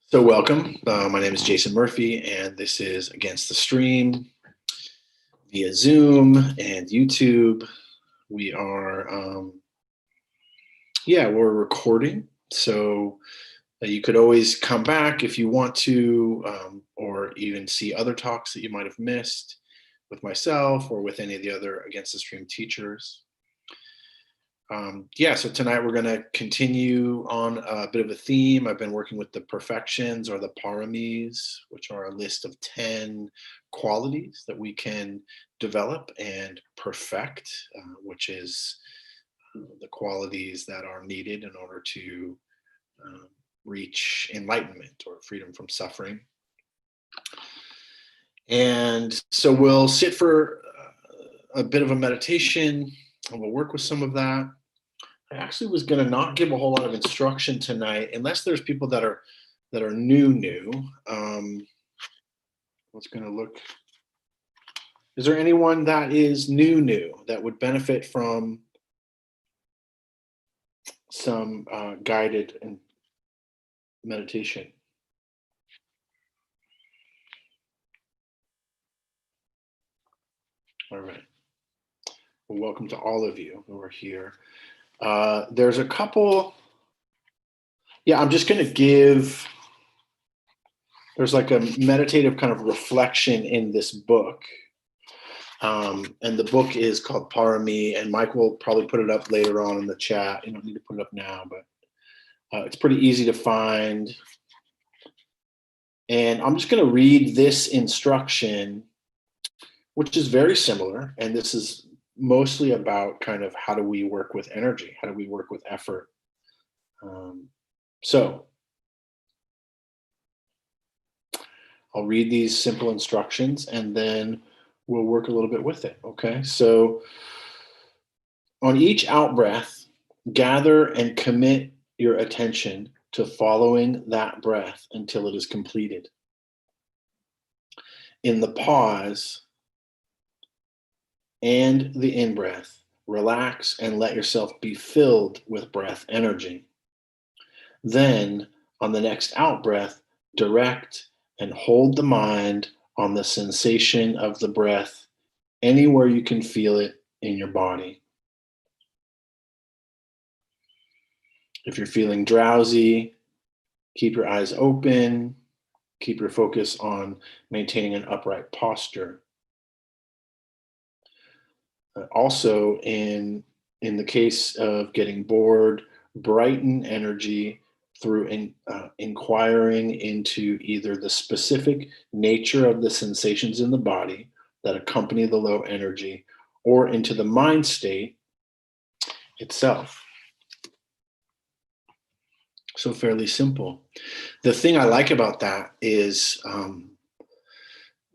So welcome. My name is Jason Murphy, and this is Against the Stream via Zoom and YouTube. We are, we're recording. So you could always come back if you want to, or even see other talks that you might have missed with myself or with any of the other Against the Stream teachers. So tonight we're going to continue on a bit of a theme. I've been working with the perfections or the paramis, which are a list of 10 qualities that we can develop and perfect, which is the qualities that are needed in order to reach enlightenment or freedom from suffering. And so we'll sit for a bit of a meditation, and we'll work with some of that. I actually was going to not give a whole lot of instruction tonight, unless there's people that are new. What's going to look? Is there anyone that is new that would benefit from some guided meditation? All right. Well, welcome to all of you who are here. There's a couple. Yeah, I'm just going to give. There's like a meditative kind of reflection in this book. And the book is called Parami, and Mike will probably put it up later on in the chat. You don't need to put it up now, but it's pretty easy to find. And I'm just going to read this instruction, which is very similar. And this is mostly about kind of how do we work with energy? How do we work with effort? So I'll read these simple instructions and then we'll work a little bit with it, okay? So on each out-breath, gather and commit your attention to following that breath until it is completed. In the pause and the in-breath, relax and let yourself be filled with breath energy. Then, on the next out-breath, direct and hold the mind on the sensation of the breath anywhere you can feel it in your body. If you're feeling drowsy, keep your eyes open, keep your focus on maintaining an upright posture. Also, in the case of getting bored, brighten energy through inquiring into either the specific nature of the sensations in the body that accompany the low energy, or into the mind state itself. So fairly simple. The thing I like about that is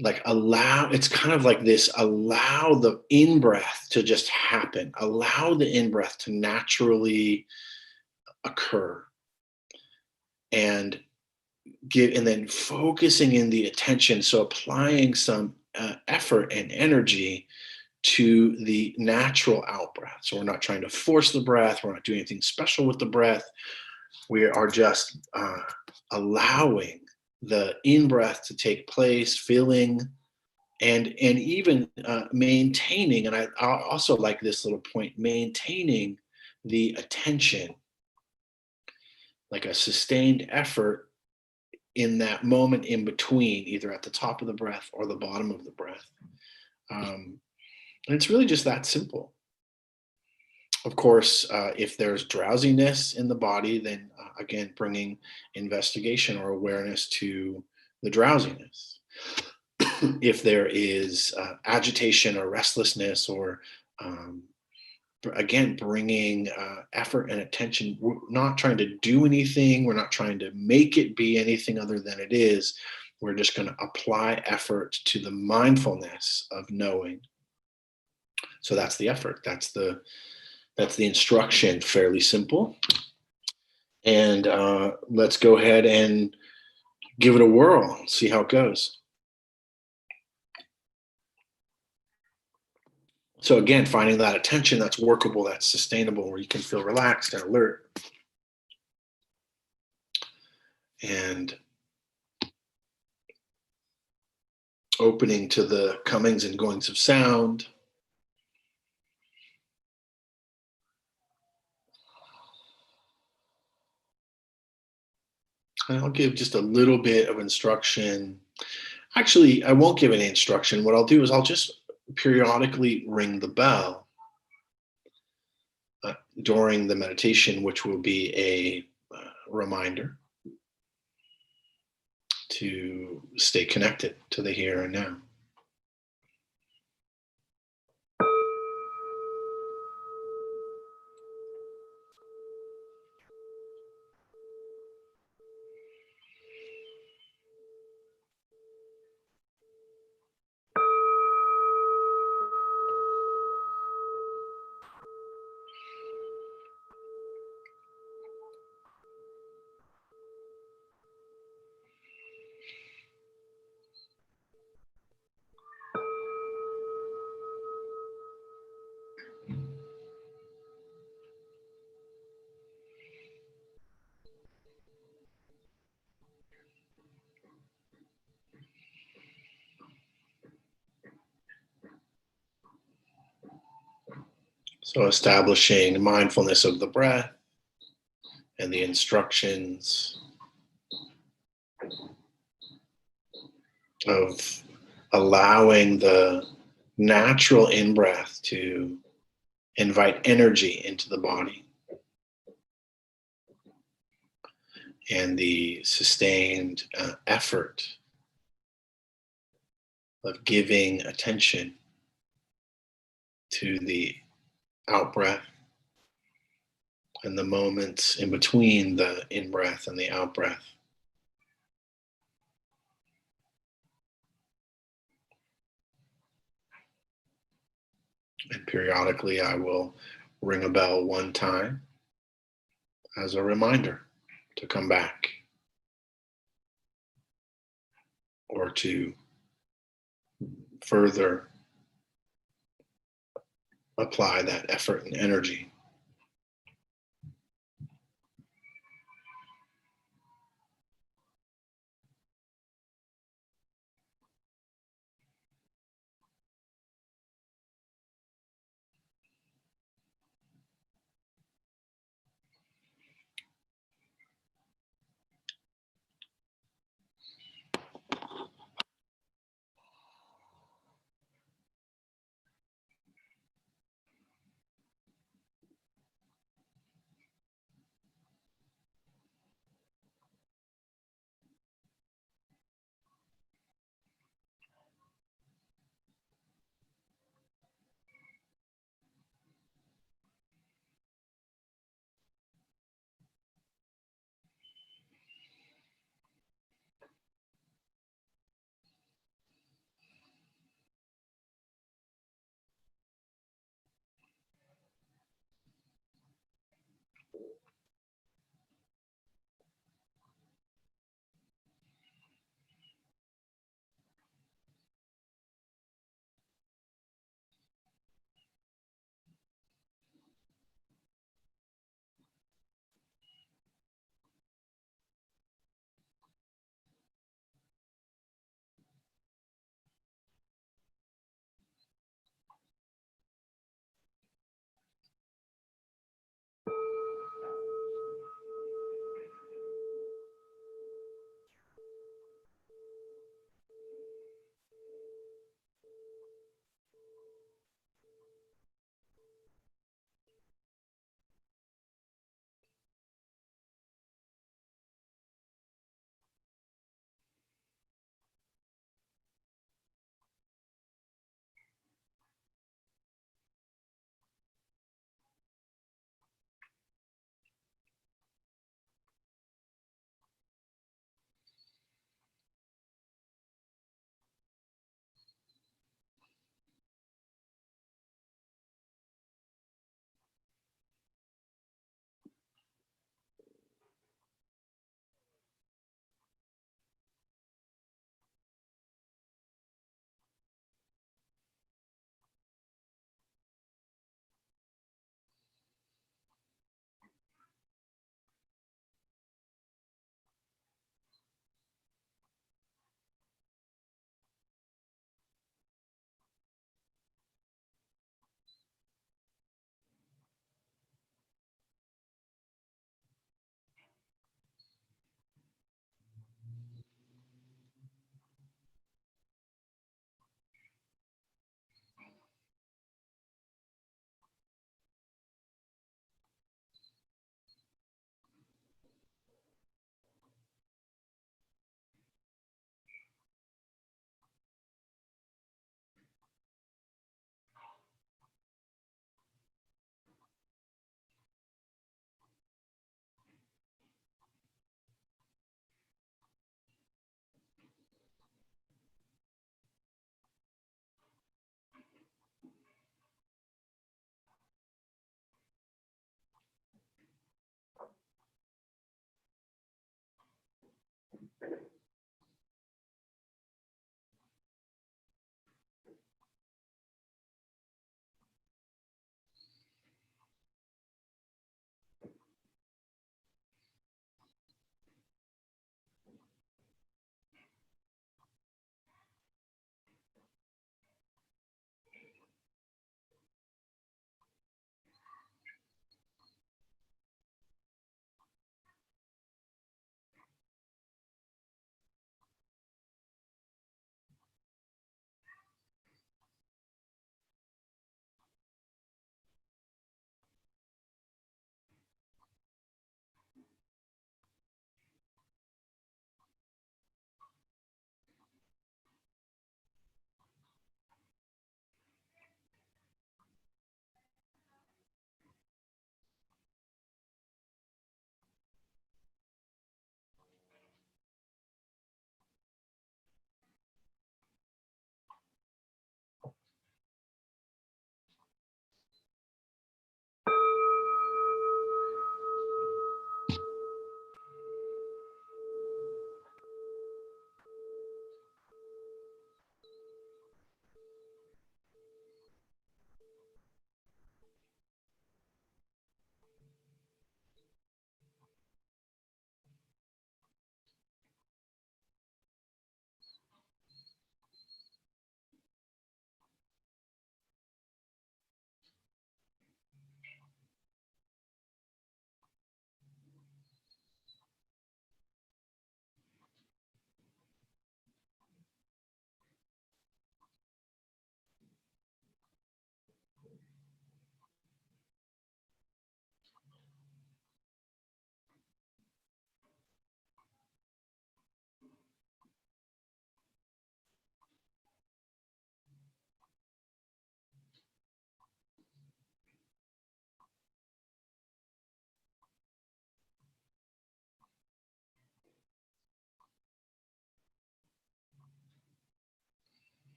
it's kind of like this, allow the in-breath to just happen. Allow the in-breath to naturally occur. And then focusing in the attention, so applying some effort and energy to the natural out breath. So we're not trying to force the breath, we're not doing anything special with the breath. We are just allowing the in-breath to take place, feeling, and even maintaining, and I also like this little point, maintaining the attention, like a sustained effort in that moment in between, either at the top of the breath or the bottom of the breath. And it's really just that simple. Of course, if there's drowsiness in the body, then again, bringing investigation or awareness to the drowsiness. If there is agitation or restlessness, or again, bringing effort and attention. We're not trying to do anything. We're not trying to make it be anything other than it is. We're just going to apply effort to the mindfulness of knowing. So that's the effort. That's the instruction. Fairly simple. And let's go ahead and give it a whirl and see how it goes. So again, finding that attention that's workable, that's sustainable, where you can feel relaxed and alert. And opening to the comings and goings of sound. And I'll give just a little bit of instruction. Actually, I won't give any instruction. What I'll do is I'll just periodically ring the bell during the meditation, which will be a reminder to stay connected to the here and now. So establishing mindfulness of the breath and the instructions of allowing the natural in-breath to invite energy into the body, and the sustained effort of giving attention to the out-breath and the moments in between the in-breath and the out-breath. And periodically I will ring a bell one time as a reminder to come back or to further apply that effort and energy.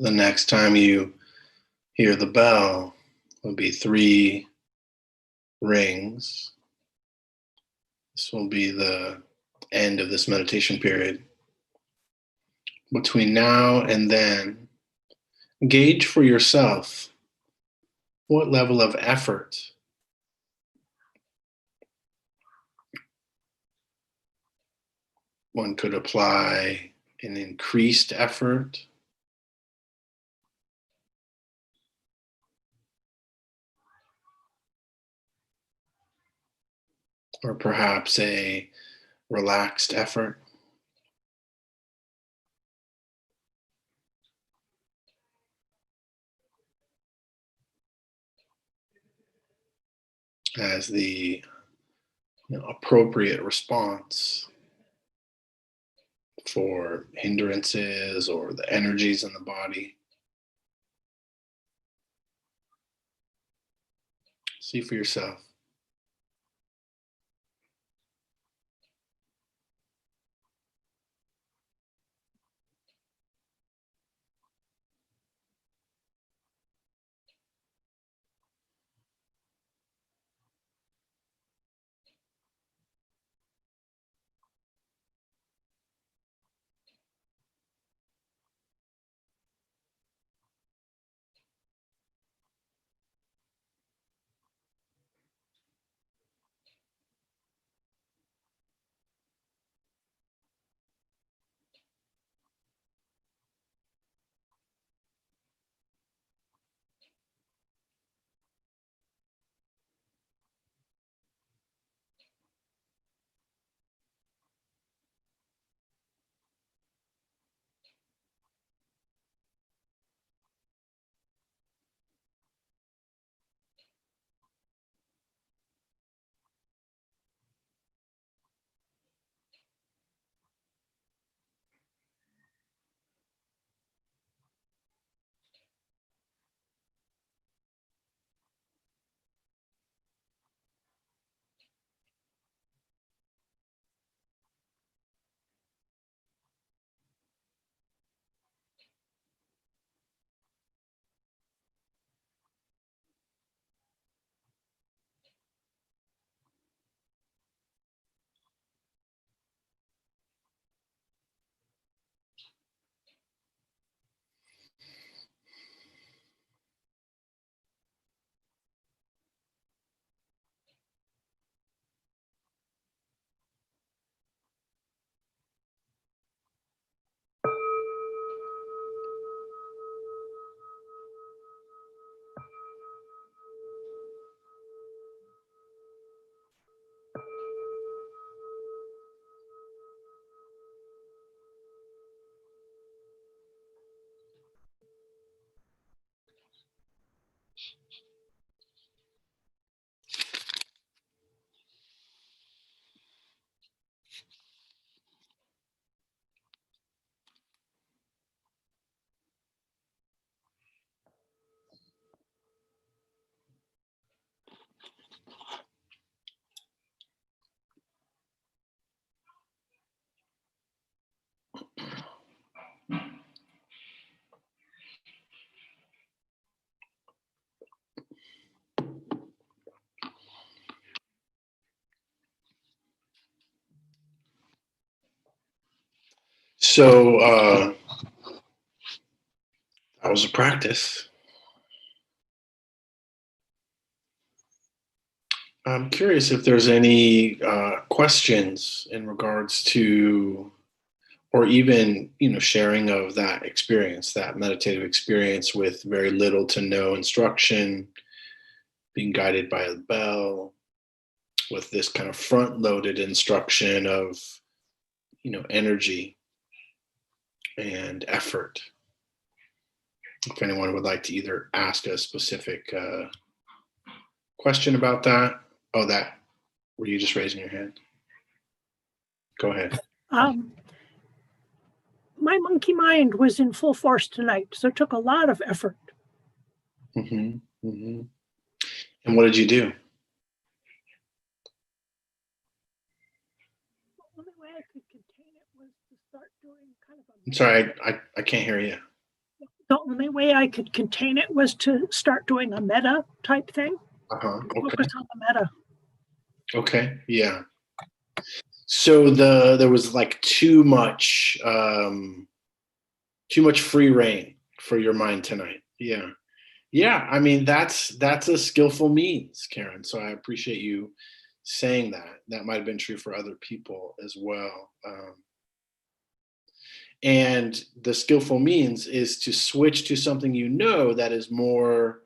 So the next time you hear the bell, will be 3 rings. This will be the end of this meditation period. Between now and then, gauge for yourself what level of effort one could apply, an increased effort, or perhaps a relaxed effort. As the appropriate response for hindrances or the energies in the body. See for yourself. So that was a practice. I'm curious if there's any questions in regards to, or even sharing of that experience, that meditative experience with very little to no instruction, being guided by a bell, with this kind of front-loaded instruction of energy and effort. If anyone would like to either ask a specific question about that. Oh, that were you just raising your hand? Go ahead. My monkey mind was in full force tonight, so it took a lot of effort. Mm-hmm. Mm-hmm. And what did you do? The only way I could contain it was to start doing kind of a... I'm sorry, I can't hear you. The only way I could contain it was to start doing a metta type thing. Okay. Focus on the metta. Okay. Yeah. So there was like too much free reign for your mind tonight. Yeah. Yeah. I mean, that's a skillful means, Karen. So I appreciate you saying that. That might have been true for other people as well. And the skillful means is to switch to something that is more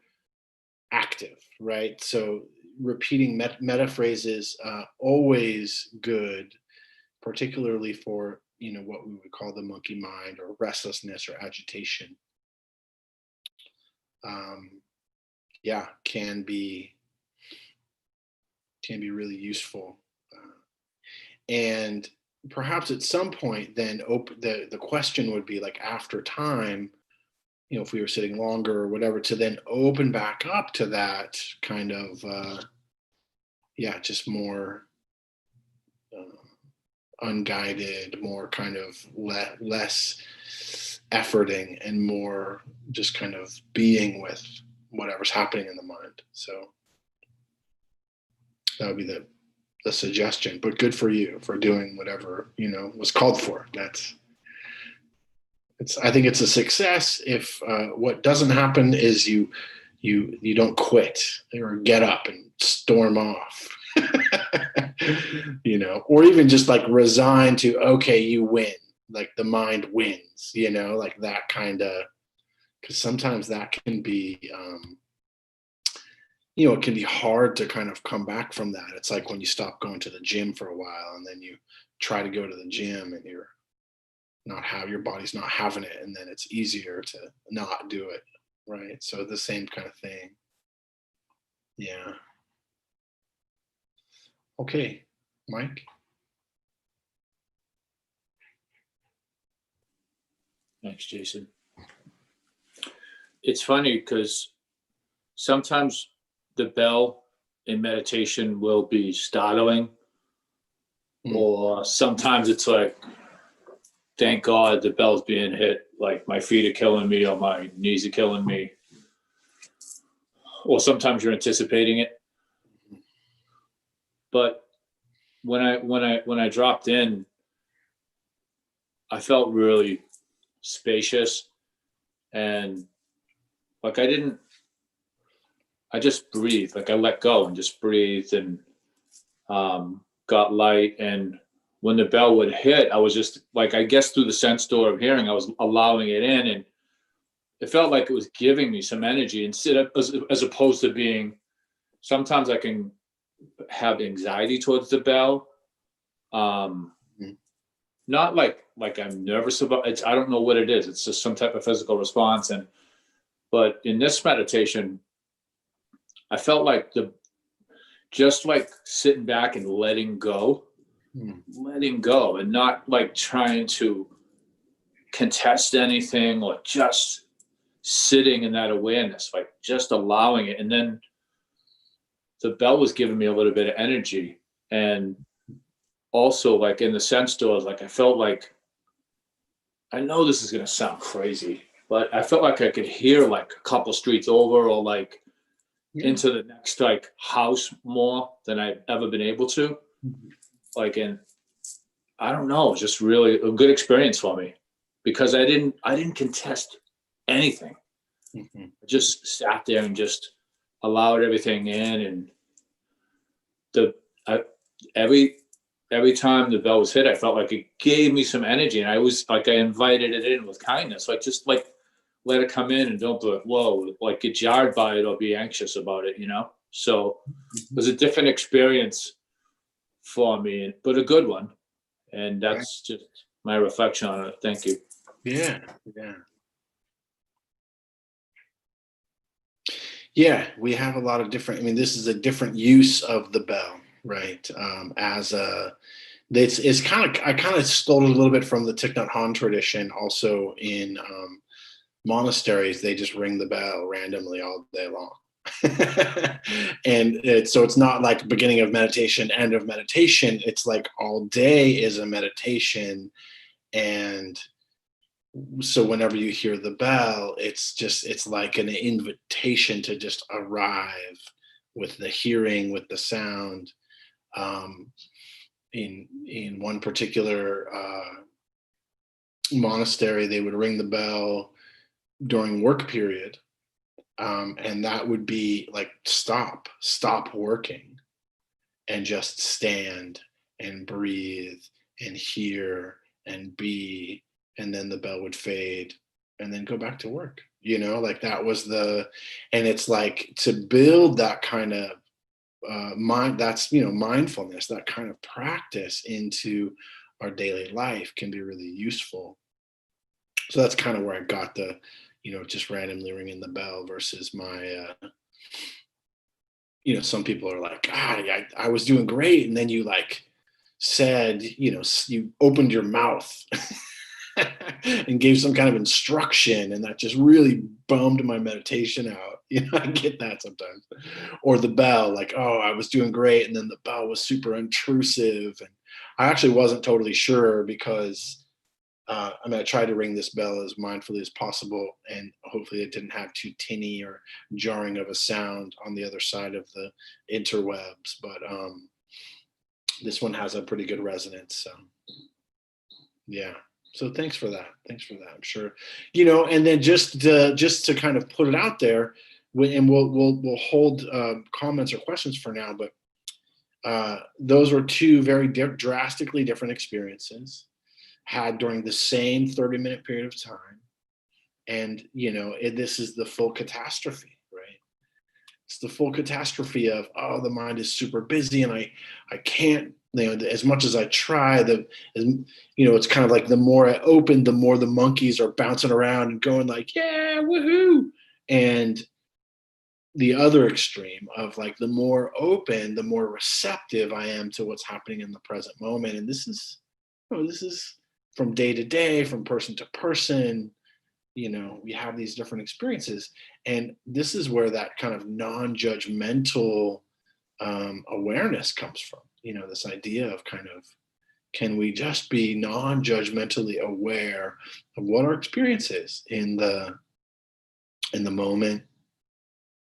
active, right? So repeating meta phrases, always good, particularly for what we would call the monkey mind or restlessness or agitation. Yeah, can be really useful, and perhaps at some point, then the question would be like after time, if we were sitting longer or whatever, to then open back up to that kind of just more unguided, more kind of less efforting, and more just kind of being with whatever's happening in the mind. So that would be the suggestion. But good for you for doing whatever was called for. I think it's a success if what doesn't happen is you don't quit or get up and storm off. Or even just like resign to, okay, you win, like the mind wins, like that kind of, because sometimes that can be it can be hard to kind of come back from that. It's like when you stop going to the gym for a while and then you try to go to the gym and your body's not having it, and then it's easier to not do it, right? So the same kind of thing. Yeah. Okay, Mike. Thanks, Jason. It's funny because sometimes the bell in meditation will be startling, or sometimes it's like, thank God the bell's being hit, like my feet are killing me or my knees are killing me. Or sometimes you're anticipating it. But when I dropped in, I felt really spacious, and like I just breathed, like I let go and just breathed, and got light. And when the bell would hit, I was just like, I guess through the sense door of hearing, I was allowing it in, and it felt like it was giving me some energy instead of, as opposed to being, sometimes I can have anxiety towards the bell. Not like I'm nervous about it. I don't know what it is. It's just some type of physical response. But in this meditation, I felt like just like sitting back and letting go and not like trying to contest anything, or just sitting in that awareness, like just allowing it. And then the bell was giving me a little bit of energy. And also, like in the sense doors, like I felt like, I know this is going to sound crazy, but I felt like I could hear like a couple streets over, or like into the next like house more than I've ever been able to. Like, and I don't know, just really a good experience for me, because I didn't contest anything. I just sat there and just allowed everything in. And every time the bell was hit, I felt like it gave me some energy, and I was like, I invited it in with kindness, like just like let it come in, and don't be like, whoa, like get jarred by it or be anxious about it, So it was a different experience for me, but a good one. And that's just my reflection on it. Thank you. Yeah. Yeah, we have a lot of different, this is a different use of the bell, right? It's kind of, I kind of stole it a little bit from the Thich Nhat Hanh tradition. Also in monasteries, they just ring the bell randomly all day long. And so it's not like beginning of meditation, end of meditation. It's like all day is a meditation. And so whenever you hear the bell, it's like an invitation to just arrive with the hearing, with the sound. Um, in one particular monastery, they would ring the bell during work period, and that would be like stop working, and just stand and breathe and hear and be, and then the bell would fade and then go back to work, like that was and it's like to build that kind of mind, that's mindfulness, that kind of practice into our daily life can be really useful. So that's kind of where I got the just randomly ringing the bell versus my some people are like, I was doing great, and then you like said, you opened your mouth and gave some kind of instruction, and that just really bummed my meditation out. I get that sometimes. Or the bell, like, oh, I was doing great, and then the bell was super intrusive, and I actually wasn't totally sure because I tried to ring this bell as mindfully as possible, and hopefully it didn't have too tinny or jarring of a sound on the other side of the interwebs. But this one has a pretty good resonance. So, yeah. So thanks for that. I'm sure, and then just to kind of put it out there, and we'll hold comments or questions for now. But those were two very drastically different experiences had during the same 30-minute period of time. And, this is the full catastrophe, right? It's the full catastrophe of, oh, the mind is super busy and I can't, as much as I try, it's kind of like the more I open, the more the monkeys are bouncing around and going like, yeah, woohoo. And the other extreme of like, the more open, the more receptive I am to what's happening in the present moment. And this is from day to day, from person to person, we have these different experiences. And this is where that kind of non-judgmental awareness comes from, this idea of kind of, can we just be non-judgmentally aware of what our experience is in the moment,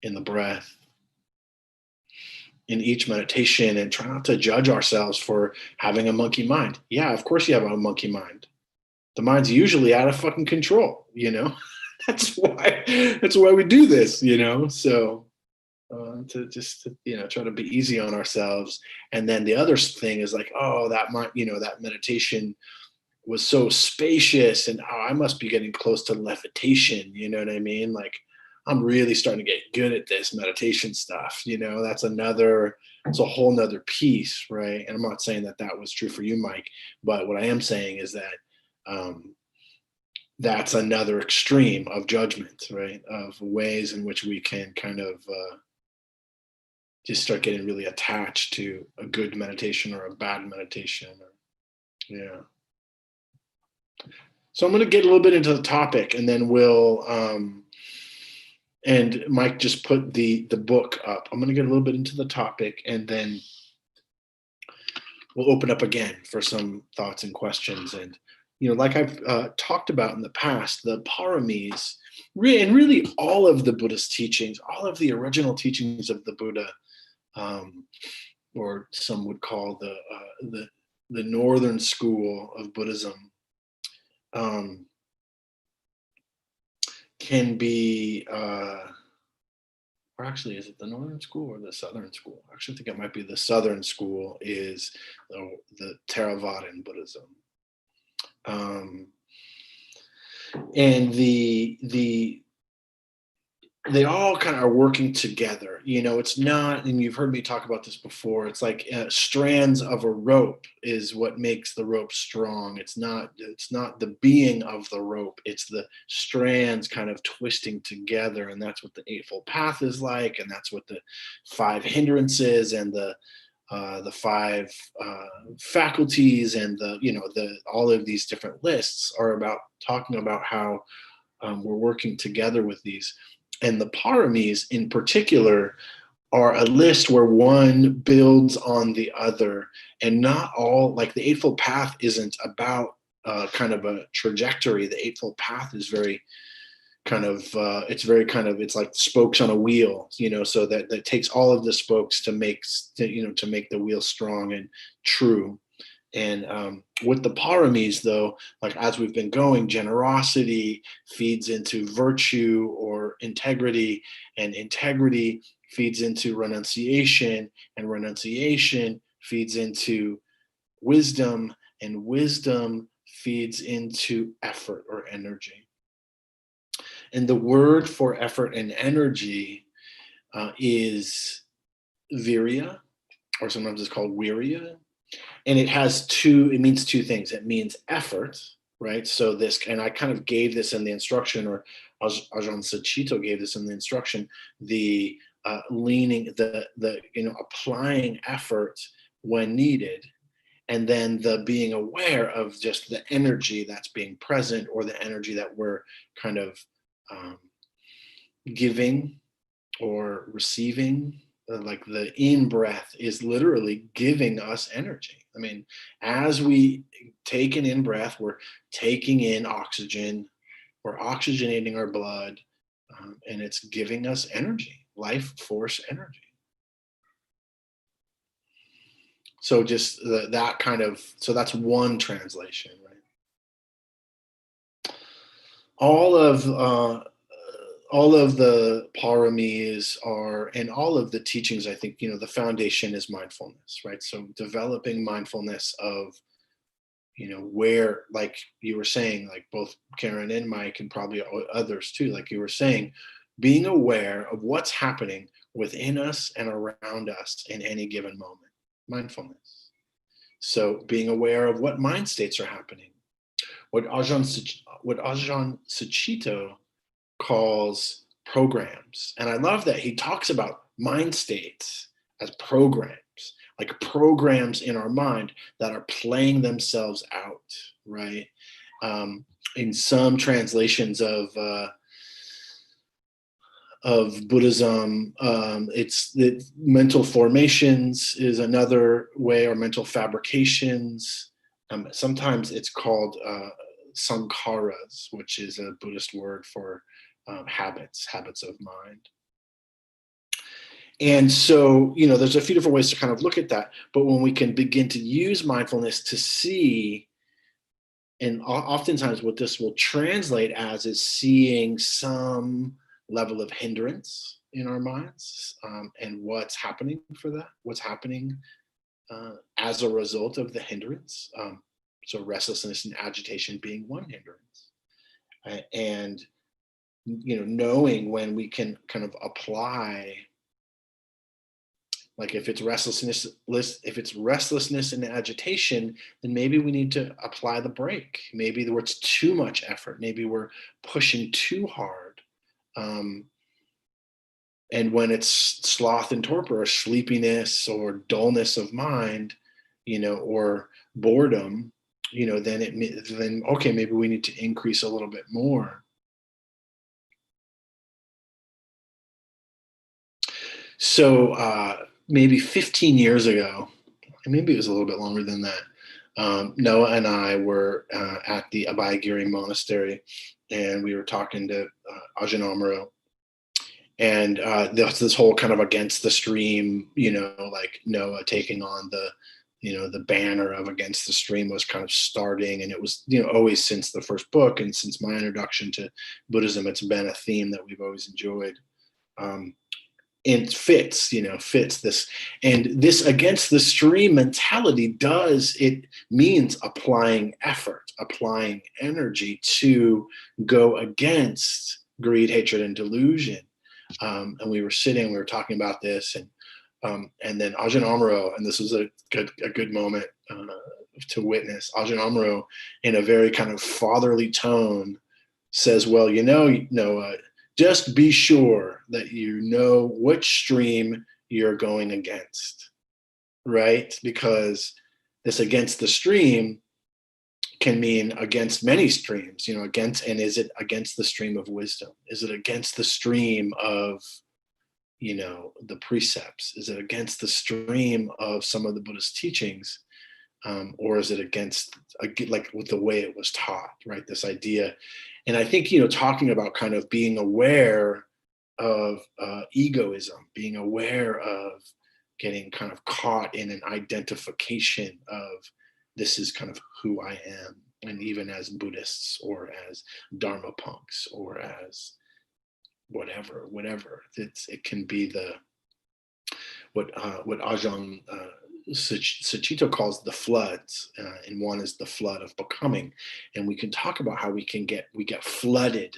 in the breath, in each meditation, and try not to judge ourselves for having a monkey mind. Yeah, of course you have a monkey mind. The mind's usually out of fucking control, That's why we do this, So to try to be easy on ourselves. And then the other thing is like, oh, that might, that meditation was so spacious, and oh, I must be getting close to levitation. You know what I mean? Like, I'm really starting to get good at this meditation stuff. It's a whole nother piece, right? And I'm not saying that was true for you, Mike, but what I am saying is that that's another extreme of judgment, right? Of ways in which we can kind of just start getting really attached to a good meditation or a bad meditation. Yeah. So I'm going to get a little bit into the topic, and then we'll, and Mike just put the book up. I'm going to get a little bit into the topic, and then we'll open up again for some thoughts and questions. And, like I've talked about in the past, the paramis, and really all of the Buddhist teachings, all of the original teachings of the Buddha, or some would call the northern school of Buddhism, can be, or actually, is it the northern school or the southern school? I actually think it might be the southern school is the Theravadan Buddhism. And they all kind of are working together. It's not, and you've heard me talk about this before, it's like strands of a rope is what makes the rope strong. It's not the being of the rope, it's the strands kind of twisting together. And that's what the Eightfold Path is like. And that's what the Five Hindrances and the five faculties and all of these different lists are about, talking about how we're working together with these. And the paramis in particular are a list where one builds on the other, and not all, like the Eightfold Path isn't about kind of a trajectory. The Eightfold Path is very kind of it's like spokes on a wheel, so that takes all of the spokes to make the wheel strong and true. And with the paramis, though, like as we've been going, generosity feeds into virtue or integrity, and integrity feeds into renunciation, and renunciation feeds into wisdom, and wisdom feeds into effort or energy. And the word for effort and energy is virya, or sometimes it's called wirya. And it means two things. It means effort, right? So and I kind of gave this in the instruction, or Ajahn Sucitto gave this in the instruction, the applying effort when needed, and then the being aware of just the energy that's being present, or the energy that we're kind of giving or receiving. Like the in-breath is literally giving us energy. I mean, as we take an in-breath, we're taking in oxygen, we're oxygenating our blood, and it's giving us energy, life force energy. So just so that's one translation, right? All of the paramis and all of the teachings, I think, the foundation is mindfulness, right? So developing mindfulness of, where, like you were saying, like both Karen and Mike, and probably others too, like you were saying, being aware of what's happening within us and around us in any given moment. Mindfulness. So being aware of what mind states are happening. What Ajahn Sucitto calls programs. And I love that he talks about mind states as programs, like programs in our mind that are playing themselves out, right? In some translations of Buddhism, it's the mental formations is another way, or mental fabrications. Sometimes it's called sankharas, which is a Buddhist word for habits of mind. And so, there's a few different ways to kind of look at that. But when we can begin to use mindfulness to see, and oftentimes what this will translate as is seeing some level of hindrance in our minds, and what's happening for that, what's happening as a result of the hindrance. So restlessness and agitation being one hindrance. And, knowing when we can kind of apply, like if it's restlessness and agitation, then maybe we need to apply the brake. Maybe there was too much effort. Maybe we're pushing too hard. And when it's sloth and torpor, or sleepiness, or dullness of mind, or boredom, then okay, maybe we need to increase a little bit more. So maybe 15 years ago, and maybe it was a little bit longer than that, Noah and I were at the Abhayagiri Monastery, and we were talking to Ajahn Amaro. And this whole kind of against the stream, like Noah taking on the banner of against the stream was kind of starting. And it was, always since the first book and since my introduction to Buddhism, it's been a theme that we've always enjoyed. And it fits this. And this against the stream mentality it means applying effort, applying energy to go against greed, hatred, and delusion. And we were talking about this, and then Ajahn Amaro, and this was a good moment to witness. Ajahn Amaro, in a very kind of fatherly tone, says, "Well, Noah, just be sure that you know which stream you're going against, right? Because this against the stream can mean against many streams, and is it against the stream of wisdom? Is it against the stream of, the precepts? Is it against the stream of some of the Buddhist teachings? or is it against like with the way it was taught, right? This idea. And I think, talking about kind of being aware of egoism, being aware of getting kind of caught in an identification of this is kind of who I am. And even as Buddhists or as Dharma Punx or as whatever, it can be what Ajahn Sucitto calls the floods, and one is the flood of becoming. And we can talk about how we get flooded.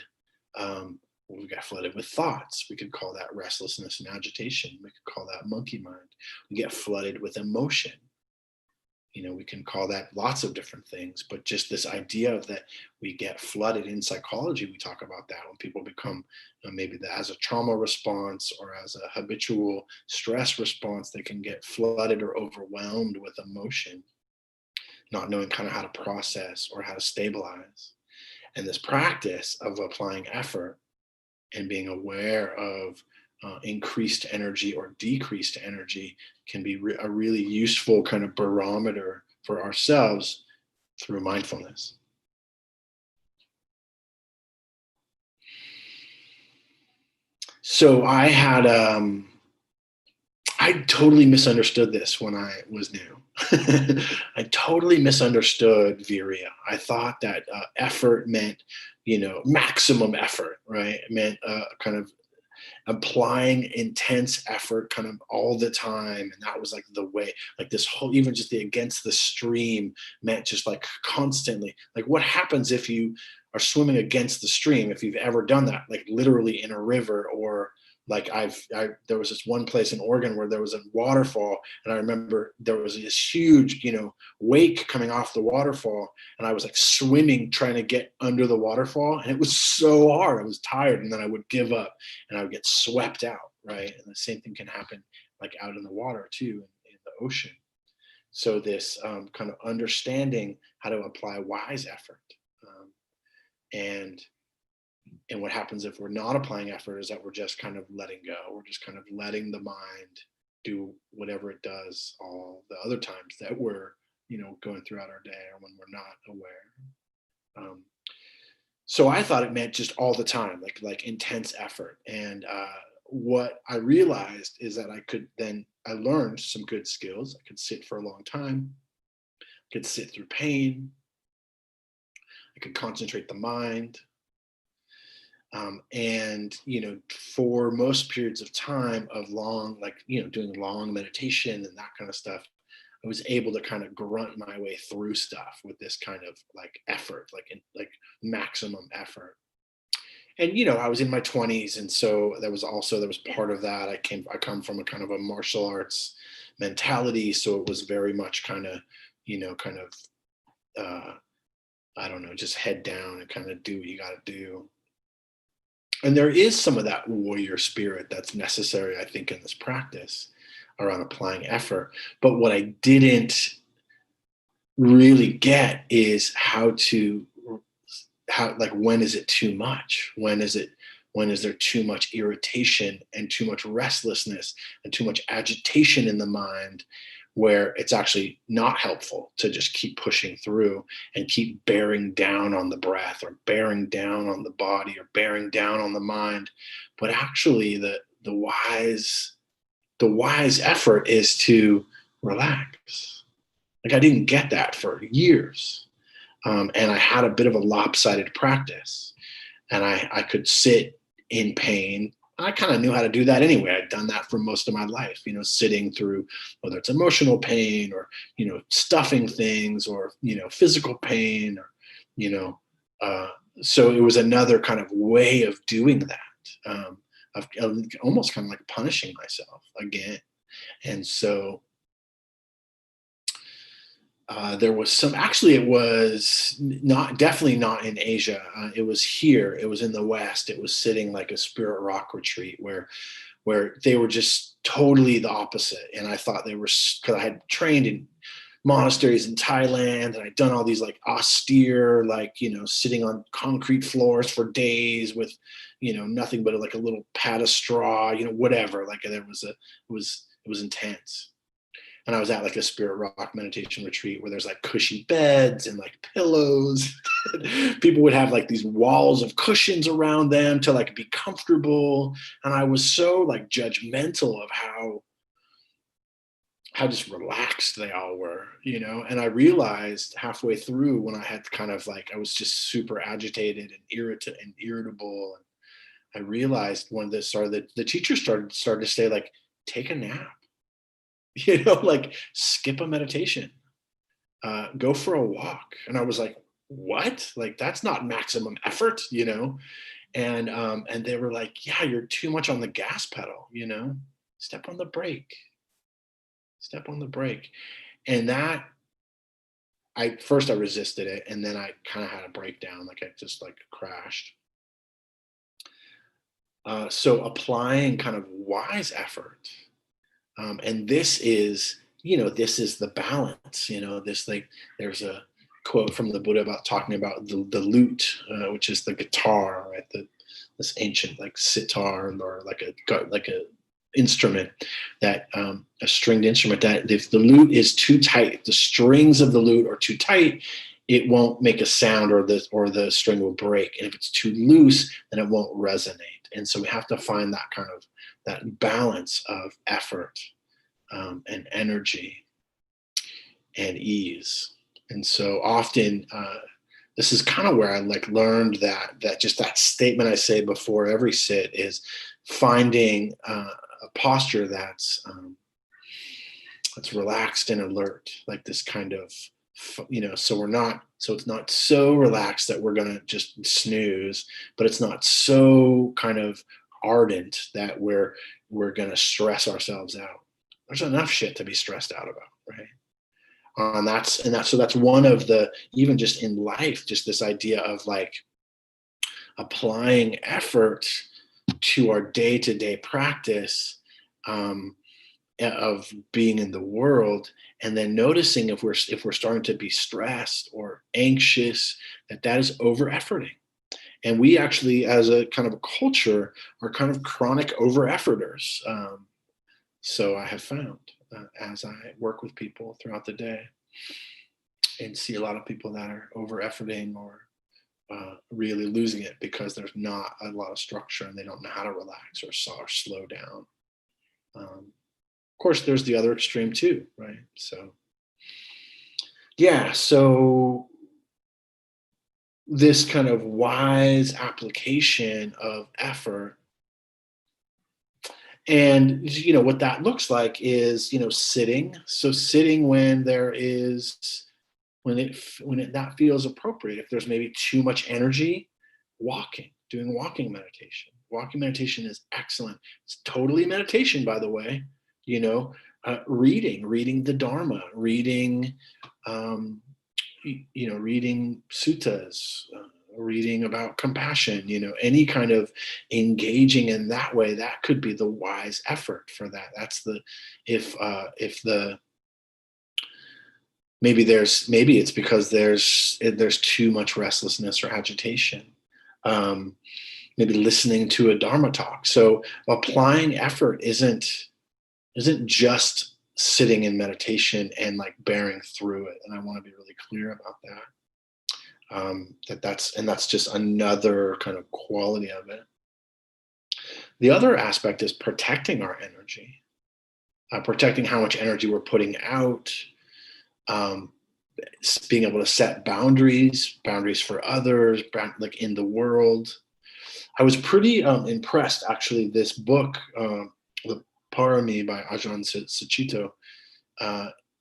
We got flooded with thoughts. We could call that restlessness and agitation. We could call that monkey mind. We get flooded with emotion. We can call that lots of different things, but just this idea of that we get flooded in psychology, we talk about that when people become maybe as a trauma response or as a habitual stress response, they can get flooded or overwhelmed with emotion, not knowing kind of how to process or how to stabilize. And this practice of applying effort and being aware of increased energy or decreased energy can be a really useful kind of barometer for ourselves through mindfulness. So I totally misunderstood this when I was new. I totally misunderstood virya. I thought that effort meant, maximum effort, right? It meant kind of applying intense effort kind of all the time. And that was like the way, like this whole, even just the against the stream meant just like constantly, like what happens if you are swimming against the stream, if you've ever done that, like literally in a river, or like there was this one place in Oregon where there was a waterfall, and I remember there was this huge, wake coming off the waterfall, and I was like swimming, trying to get under the waterfall, and it was so hard. I was tired, and then I would give up, and I would get swept out, right? And the same thing can happen like out in the water too, in the ocean. So this kind of understanding how to apply wise effort, and what happens if we're not applying effort is that we're just kind of letting go. We're just kind of letting the mind do whatever it does all the other times that we're, going throughout our day or when we're not aware. So I thought it meant just all the time, like intense effort. And what I realized is that I learned some good skills. I could sit for a long time. I could sit through pain. I could concentrate the mind. And for most periods of time of long, doing long meditation and that kind of stuff, I was able to kind of grunt my way through stuff with this kind of like effort, like maximum effort. And I was in my 20s, and so there was part of that. I come from a kind of a martial arts mentality, so it was very much kind of I don't know, just head down and kind of do what you got to do. And there is some of that warrior spirit that's necessary, I think, in this practice around applying effort. But what I didn't really get is when is it too much? When is there too much irritation and too much restlessness and too much agitation in the mind, where it's actually not helpful to just keep pushing through and keep bearing down on the breath or bearing down on the body or bearing down on the mind. But actually the wise effort is to relax. Like I didn't get that for years. And I had a bit of a lopsided practice, and I could sit in pain. I kind of knew how to do that anyway. I'd done that for most of my life, sitting through whether it's emotional pain or, stuffing things or, physical pain or, so it was another kind of way of doing that, of almost kind of like punishing myself again. And so there was it was definitely not in Asia. It was here. It was in the West. It was sitting like a spirit rock retreat where they were just totally the opposite. And I thought they were, because I had trained in monasteries in Thailand, and I'd done all these like austere, sitting on concrete floors for days with, nothing but like a little pad of straw, whatever. Like it was intense. And I was at like a spirit rock meditation retreat where there's like cushy beds and like pillows. People would have like these walls of cushions around them to like be comfortable. And I was so like judgmental of how just relaxed they all were, you know? And I realized halfway through when I had kind of like, I was just super agitated and irritable. And I realized when this started, the teacher started to say like, take a nap, you know, like skip a meditation, go for a walk. And I was like, what? Like, that's not maximum effort, you know? And they were like, yeah, you're too much on the gas pedal, you know, step on the brake. Step on the brake. And that I resisted it, and then I kind of had a breakdown, like I just like crashed. So applying kind of wise effort, and this is, you know, this is the balance. You know, this like there's a quote from the Buddha about talking about the lute, which is the guitar, right? This ancient like sitar or like a instrument that a stringed instrument that if the lute is too tight, if the strings of the lute are too tight, it won't make a sound or the string will break. And if it's too loose, then it won't resonate. And so we have to find that kind of that balance of effort and energy and ease. And so often this is kind of where I like learned that just that statement I say before every sit is finding a posture that's relaxed and alert, like this kind of, you know, so it's not so relaxed that we're going to just snooze, but it's not so kind of ardent that we're going to stress ourselves out. There's enough shit to be stressed out about, right? So that's one of the, even just in life, just this idea of like applying effort to our day-to-day practice of being in the world, and then noticing if we're starting to be stressed or anxious, that is over efforting. And we actually, as a kind of a culture, are kind of chronic over efforters. So I have found as I work with people throughout the day and see a lot of people that are over efforting or really losing it because there's not a lot of structure and they don't know how to relax or slow down. Of course, there's the other extreme too, right? So, yeah, so this kind of wise application of effort, and you know what that looks like is, you know, sitting. So sitting when there is, when it that feels appropriate. If there's maybe too much energy, doing walking meditation. Walking meditation is excellent. It's totally meditation, by the way. You know, reading the Dharma, reading, reading suttas, reading about compassion, you know, any kind of engaging in that way, that could be the wise effort for that. That's the, if the, maybe it's because there's too much restlessness or agitation. Maybe listening to a Dharma talk. So applying effort isn't just sitting in meditation and like bearing through it. And I want to be really clear about that. That's just another kind of quality of it. The other aspect is protecting our energy, protecting how much energy we're putting out, being able to set boundaries for others, like in the world. I was pretty impressed, actually. This book, The Parami by Ajahn Sucitto,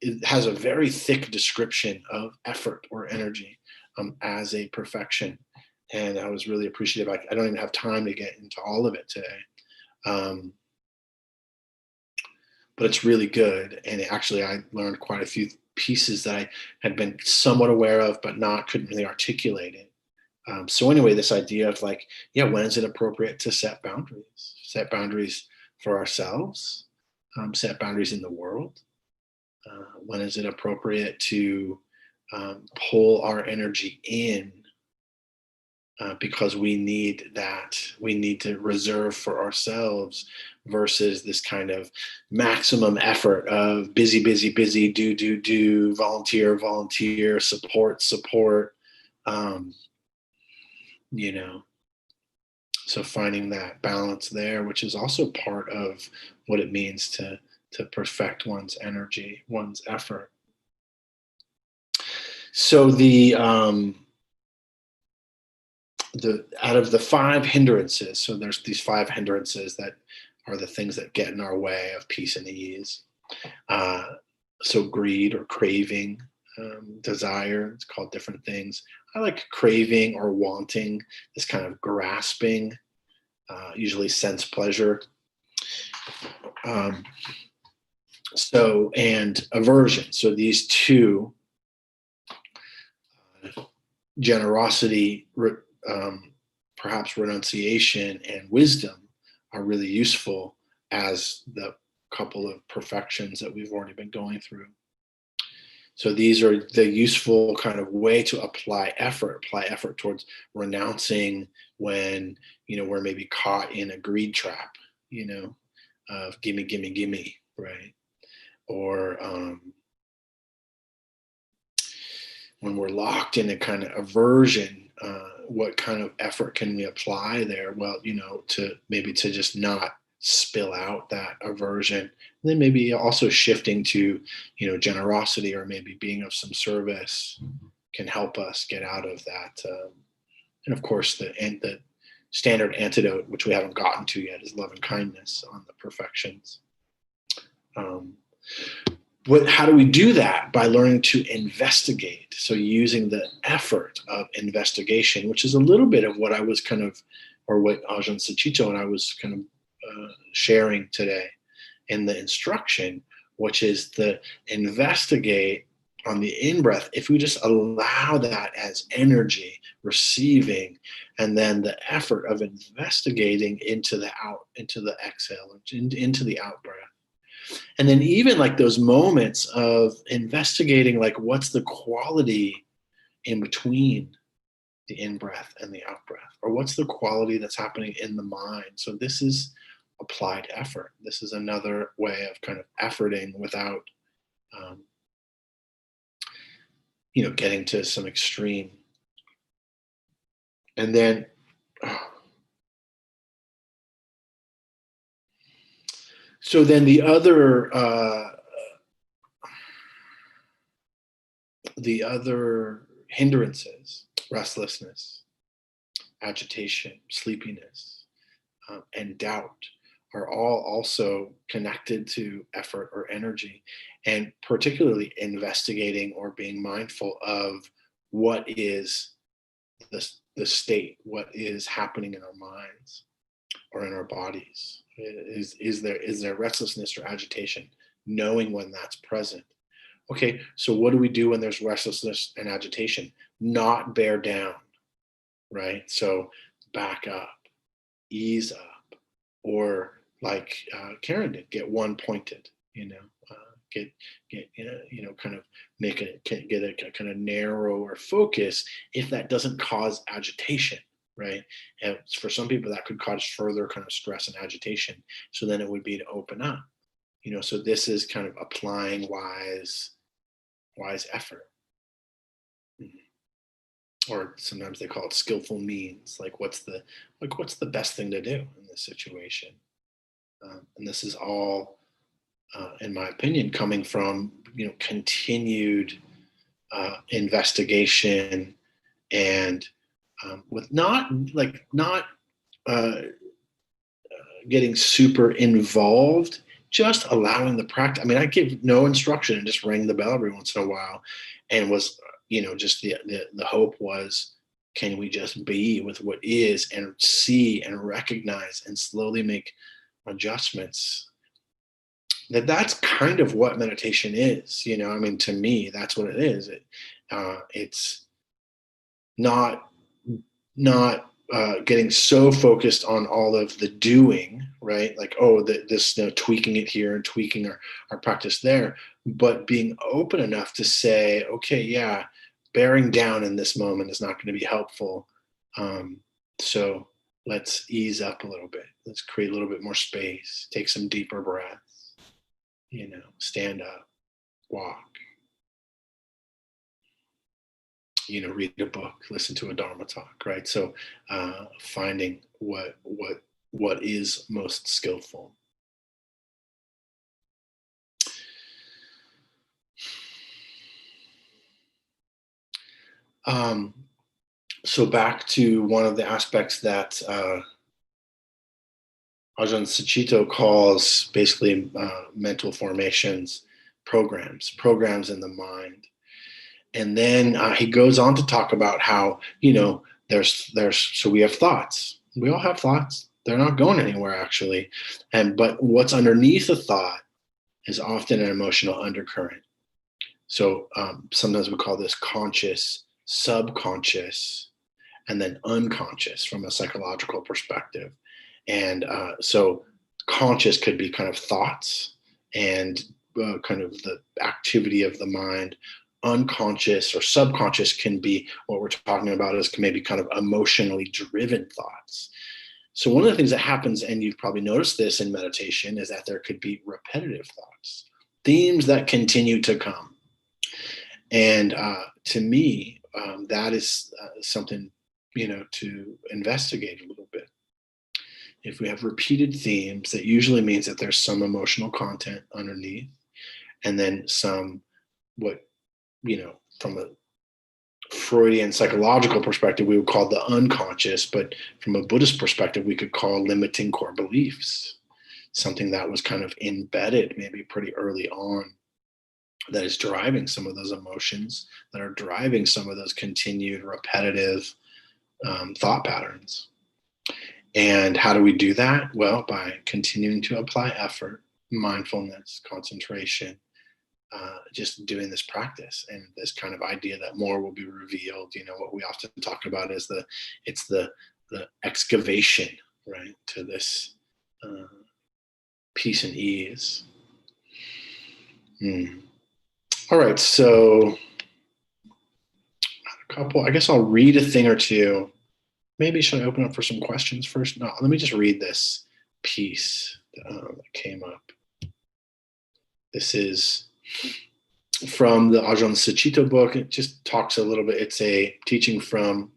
it has a very thick description of effort or energy as a perfection. And I was really appreciative. I don't even have time to get into all of it today. But it's really good. And I learned quite a few pieces that I had been somewhat aware of, but couldn't really articulate it. So anyway, this idea of like, yeah, when is it appropriate to set boundaries? Set boundaries for ourselves, set boundaries in the world. When is it appropriate to pull our energy in because we need that. We need to reserve for ourselves versus this kind of maximum effort of busy, busy, busy, do, volunteer, volunteer, support, you know. So finding that balance there, which is also part of what it means to perfect one's energy, one's effort. So out of the five hindrances, so there's these five hindrances that are the things that get in our way of peace and ease. So greed or craving, desire, it's called different things. I like craving or wanting, this kind of grasping, usually sense pleasure. And aversion. So these two, generosity, perhaps renunciation and wisdom, are really useful as the couple of perfections that we've already been going through. So these are the useful kind of way to apply effort towards renouncing when, we're maybe caught in a greed trap, of gimme, right? Or when we're locked in a kind of aversion, what kind of effort can we apply there? Well, to just not spill out that aversion. And then maybe also shifting to, generosity, or maybe being of some service can help us get out of that. And of course, the standard antidote, which we haven't gotten to yet, is love and kindness on the perfections. How do we do that? By learning to investigate. So using the effort of investigation, which is a little bit of what I was what Ajahn Sucitto and I was kind of sharing today in the instruction, which is the investigate on the in-breath. If we just allow that as energy, receiving, and then the effort of investigating into the exhale, into the out-breath. And then even like those moments of investigating, like what's the quality in between the in-breath and the out-breath, or what's the quality that's happening in the mind. So this is applied effort. This is another way of kind of efforting without, getting to some extreme. And then, so then the other hindrances, restlessness, agitation, sleepiness, and doubt, are all also connected to effort or energy, and particularly investigating or being mindful of what is the state, what is happening in our minds or in our bodies. Is there restlessness or agitation? Knowing when that's present. Okay, so what do we do when there's restlessness and agitation? Not bear down, right? So back up, ease up, or like Karen did, get one pointed, get kind of get a kind of narrower focus if that doesn't cause agitation, right? And for some people that could cause further kind of stress and agitation. So then it would be to open up, so this is kind of applying wise effort. Or sometimes they call it skillful means. Like what's the best thing to do in this situation? And this is all, in my opinion, coming from continued investigation, and with not getting super involved, just allowing the practice. I mean, I give no instruction and just rang the bell every once in a while, and was just the hope was, can we just be with what is and see and recognize and slowly make adjustments? That's kind of what meditation is. I mean, to me, that's what it is. It's not getting so focused on all of the doing, right? Like, this tweaking it here and tweaking our practice there, but being open enough to say, okay, yeah, bearing down in this moment is not going to be helpful. So let's ease up a little bit. Let's create a little bit more space. Take some deeper breaths. Stand up, walk. Read a book, listen to a Dharma talk, right? So finding what is most skillful. So back to one of the aspects that Ajahn Sucitto calls basically mental formations, programs in the mind. And then he goes on to talk about how, so we have thoughts. We all have thoughts. They're not going anywhere, actually. But what's underneath a thought is often an emotional undercurrent. So sometimes we call this conscious, subconscious, and then unconscious from a psychological perspective. And so conscious could be kind of thoughts and kind of the activity of the mind. Unconscious or subconscious can be what we're talking about is maybe kind of emotionally driven thoughts. So one of the things that happens, and you've probably noticed this in meditation, is that there could be repetitive thoughts, themes that continue to come. And to me, that is something, to investigate a little bit. If we have repeated themes, that usually means that there's some emotional content underneath, and then some from a Freudian psychological perspective, we would call the unconscious, but from a Buddhist perspective, we could call limiting core beliefs, something that was kind of embedded maybe pretty early on, that is driving some of those emotions, that are driving some of those continued repetitive thought patterns. And how do we do that? Well, by continuing to apply effort, mindfulness, concentration, just doing this practice, and this kind of idea that more will be revealed. What we often talk about is the excavation, right, to this peace and ease. All right, so I guess I'll read a thing or two. Maybe should I open up for some questions first? No, let me just read this piece that came up. This is from the Ajahn Sucitto book. It just talks a little bit. It's a teaching from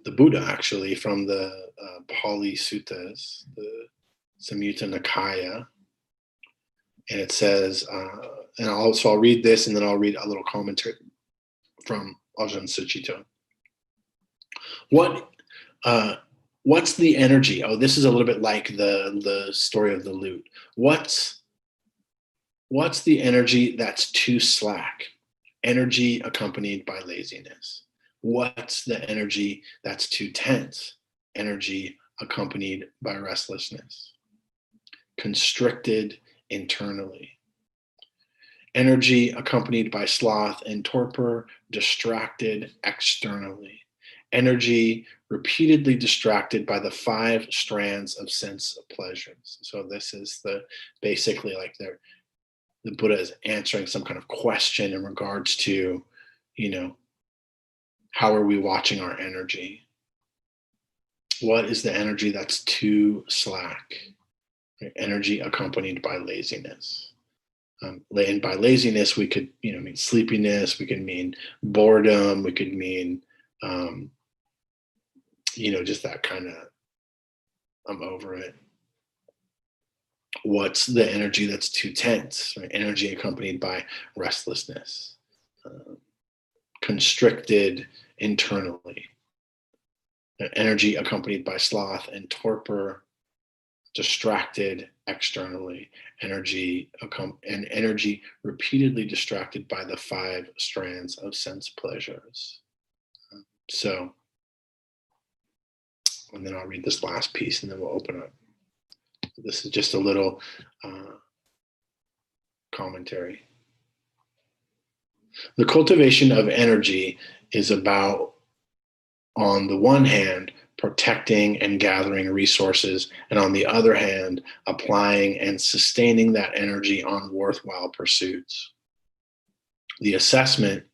the Buddha, actually, from the Pali Suttas, the Samyutta Nikaya. And it says, I'll read this, and then I'll read a little commentary from Ajahn Sucitto. What's the energy? Oh, this is a little bit like the story of the lute. What's the energy that's too slack? Energy accompanied by laziness. What's the energy that's too tense? Energy accompanied by restlessness. Constricted internally. Energy accompanied by sloth and torpor, distracted externally. Energy repeatedly distracted by the 5 strands of sense pleasures. So this is basically like the Buddha is answering some kind of question in regards to, how are we watching our energy? What is the energy that's too slack? Right? Energy accompanied by laziness. And by laziness, we could, mean sleepiness. We could mean boredom. We could mean, just that kind of, I'm over it. What's the energy that's too tense? Right? Energy accompanied by restlessness, constricted internally. Energy accompanied by sloth and torpor, distracted externally. Energy repeatedly distracted by the 5 strands of sense pleasures. So, and then I'll read this last piece, and then we'll open up. This is just a little commentary. The cultivation of energy is about, on the one hand, protecting and gathering resources, and on the other hand, applying and sustaining that energy on worthwhile pursuits. The assessment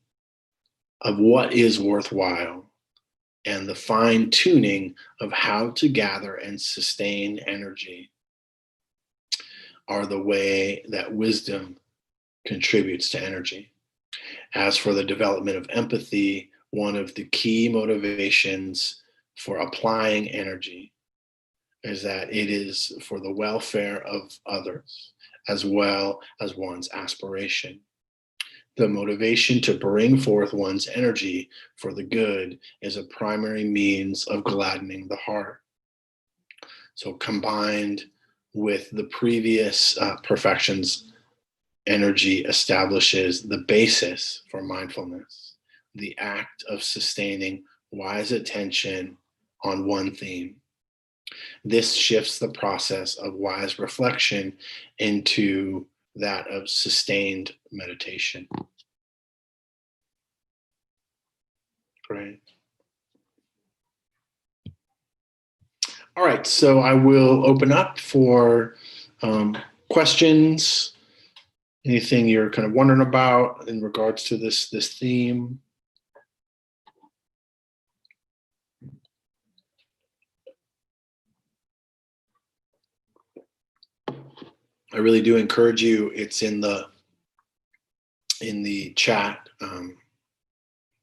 of what is worthwhile and the fine tuning of how to gather and sustain energy are the way that wisdom contributes to energy. As for the development of empathy, one of the key motivations for applying energy is that it is for the welfare of others as well as one's aspiration. The motivation to bring forth one's energy for the good is a primary means of gladdening the heart. So combined with the previous perfections, energy establishes the basis for mindfulness, the act of sustaining wise attention on one theme. This shifts the process of wise reflection into that of sustained meditation. Great. All right, so I will open up for questions. Anything you're kind of wondering about in regards to this theme? I really do encourage you. It's in the chat.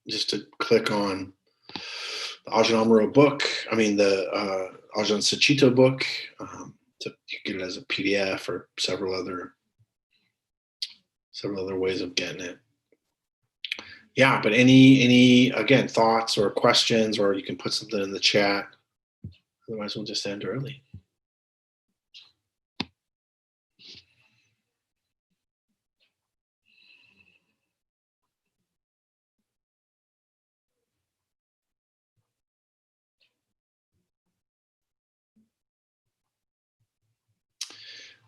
Just to click on the Ajahn Amaro book. I mean the Ajahn Sucitto book. You get it as a PDF or several other ways of getting it. Yeah, but any again thoughts or questions, or you can put something in the chat. Otherwise, we'll just end early.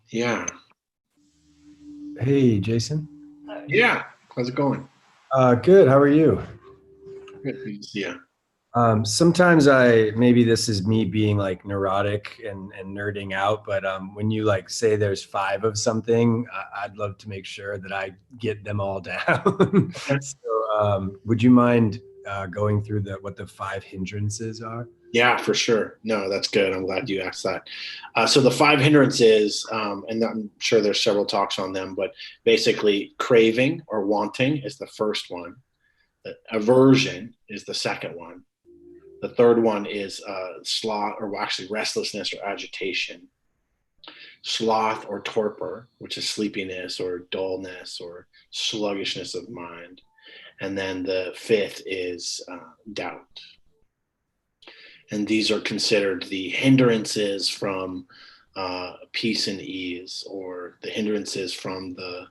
Yeah. Hey, Jason. Yeah. How's it going? Good. How are you? Good. Yeah. Sometimes maybe this is me being like neurotic and nerding out, but when you like say there's 5 of something, I'd love to make sure that I get them all down. Okay. So would you mind going through what the 5 hindrances are? Yeah, for sure. No, that's good. I'm glad you asked that. So the 5 hindrances, and I'm sure there's several talks on them, but basically craving or wanting is the first one. Aversion is the second one. The third one is sloth, or actually restlessness or agitation. Sloth or torpor, which is sleepiness or dullness or sluggishness of mind. And then the 5th is doubt. And these are considered the hindrances from peace and ease, or the hindrances from the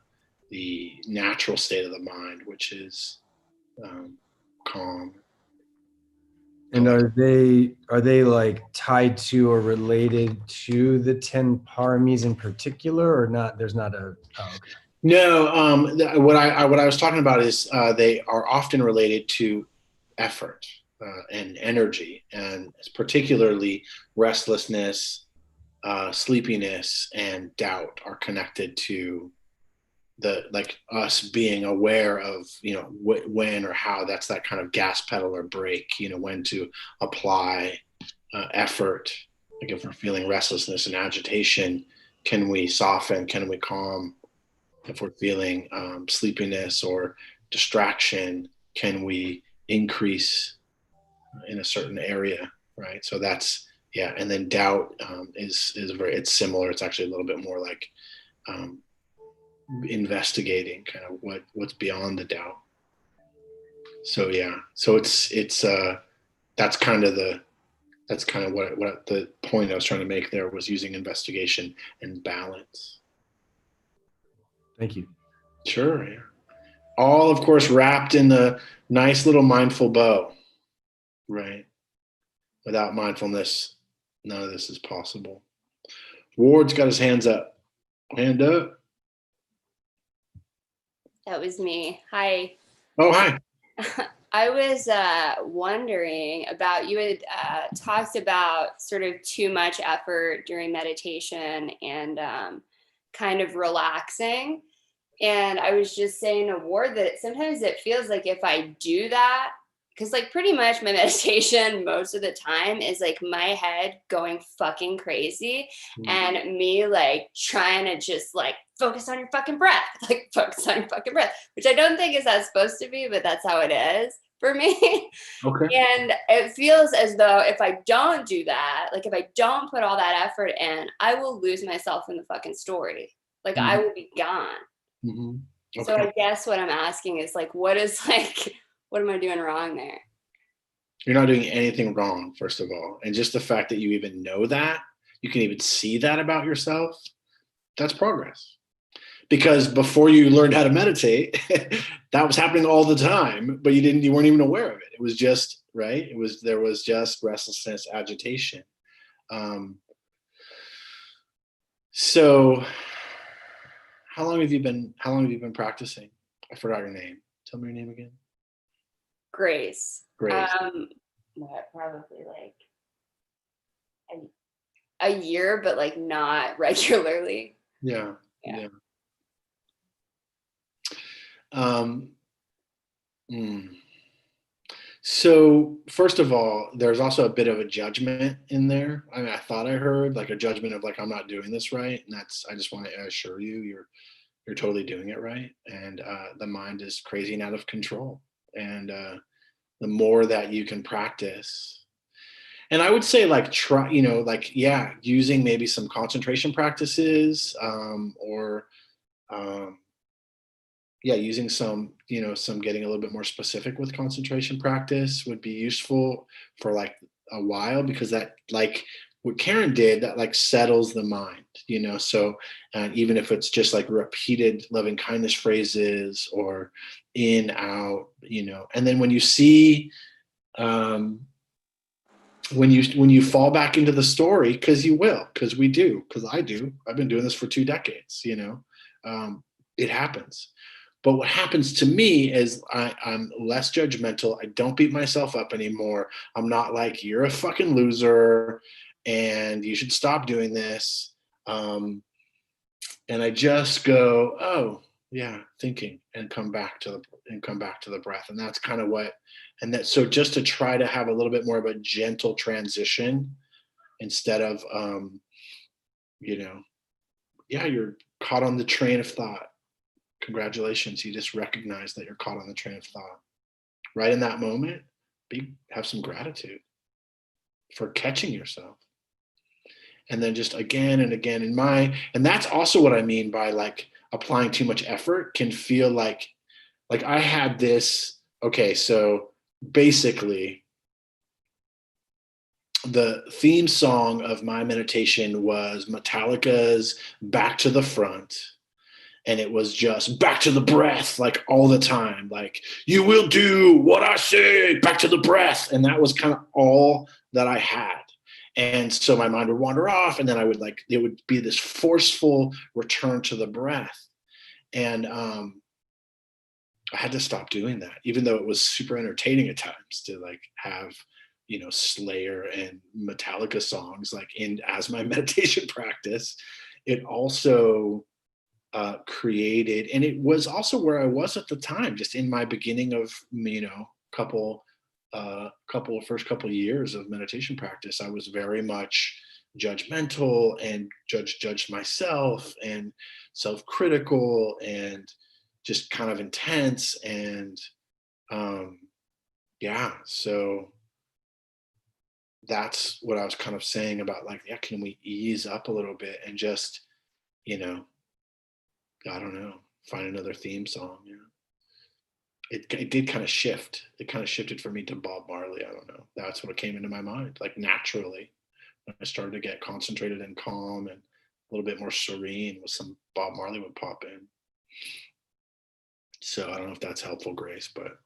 natural state of the mind, which is calm. And are they like tied to or related to the 10 paramis in particular, or not? There's not a. Oh, okay. No, what I was talking about is they are often related to effort and energy, and particularly restlessness, sleepiness, and doubt are connected to like us being aware of when or how. That's that kind of gas pedal or brake, when to apply effort. Like if we're feeling restlessness and agitation, can we soften, can we calm? If we're feeling sleepiness or distraction, can we increase in a certain area, right? So that's, yeah. And then doubt is it's similar. It's actually a little bit more like investigating kind of what's beyond the doubt. So yeah, so it's that's kind of what the point I was trying to make there was, using investigation and balance. Thank you. Sure. Yeah. All, of course, wrapped in a nice little mindful bow, right? Without mindfulness, none of this is possible. Ward's got his hands up. Hand up. That was me. Hi. Oh, hi. I was wondering about, you had talked about sort of too much effort during meditation and kind of relaxing. And I was just saying to Ward that sometimes it feels like if I do that, because like pretty much my meditation most of the time is like my head going fucking crazy and me like trying to just like focus on your fucking breath, like focus on your fucking breath, which I don't think is how it's supposed to be, but that's how it is for me. Okay. And it feels as though if I don't do that, like if I don't put all that effort in, I will lose myself in the fucking story. Like I will be gone. Mm-hmm. Okay. So I guess what I'm asking is like, what am I doing wrong there? You're not doing anything wrong, first of all. And just the fact that you even know that, you can even see that about yourself, that's progress. Because before you learned how to meditate, that was happening all the time, but you weren't even aware of it. It was just, right? There was just restlessness, agitation. So how long have you been practicing? I forgot your name. Tell me your name again. Grace. Grace. Probably like a year, but like not regularly. Yeah. So first of all, there's also a bit of a judgment in there. I mean, I thought I heard like a judgment of like, I'm not doing this right. And I just want to assure you, you're totally doing it right. And the mind is crazy and out of control. And the more that you can practice, and I would say like try, using maybe some concentration practices, using some getting a little bit more specific with concentration practice would be useful for like a while, because that, like what Karen did, that like settles the mind, so even if it's just like repeated loving kindness phrases or in, out, and then when you see, when you fall back into the story, because we do, because I've been doing this for 2 decades, it happens. But what happens to me is I'm less judgmental. I don't beat myself up anymore. I'm not like, you're a fucking loser and you should stop doing this. And I just go, oh yeah, thinking, and come back to the breath. And that's kind of so just to try to have a little bit more of a gentle transition instead of, you're caught on the train of thought. Congratulations, you just recognize that you're caught on the train of thought. Right in that moment, have some gratitude for catching yourself. And then just again and again and that's also what I mean by like applying too much effort can feel like I had this, okay, so basically the theme song of my meditation was Metallica's Back to the Front. And it was just back to the breath, like all the time, like you will do what I say, back to the breath. And that was kind of all that I had. And so my mind would wander off, and then it would be this forceful return to the breath. And I had to stop doing that, even though it was super entertaining at times to like have, Slayer and Metallica songs like as my meditation practice. It also created, and it was also where I was at the time, just in my beginning of, first couple of years of meditation practice. I was very much judgmental and judged myself and self-critical and just kind of intense. And so that's what I was kind of saying about like, can we ease up a little bit and just, I don't know, find another theme song. It did kind of shift. It kind of shifted for me to Bob Marley. I don't know. That's what came into my mind, like naturally, when I started to get concentrated and calm and a little bit more serene, with some Bob Marley would pop in. So I don't know if that's helpful, Grace, but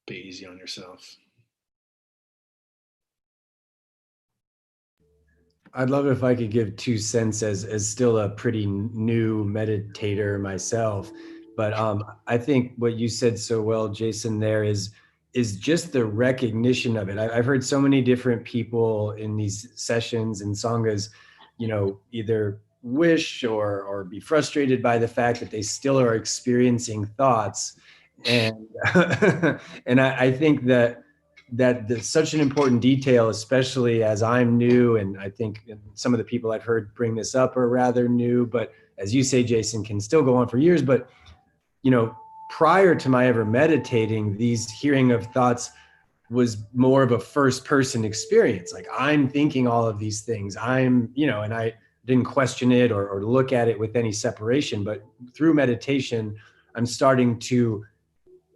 be easy on yourself. I'd love if I could give 2 cents as still a pretty new meditator myself. But I think what you said so well, Jason, there is just the recognition of it. I've heard so many different people in these sessions and sanghas, either wish or be frustrated by the fact that they still are experiencing thoughts. And and I think that that's such an important detail, especially as I'm new, and I think some of the people I've heard bring this up are rather new, but as you say, Jason, can still go on for years. But prior to my ever meditating, these hearing of thoughts was more of a first person experience. Like, I'm thinking all of these things, and I didn't question it or look at it with any separation. But through meditation, I'm starting to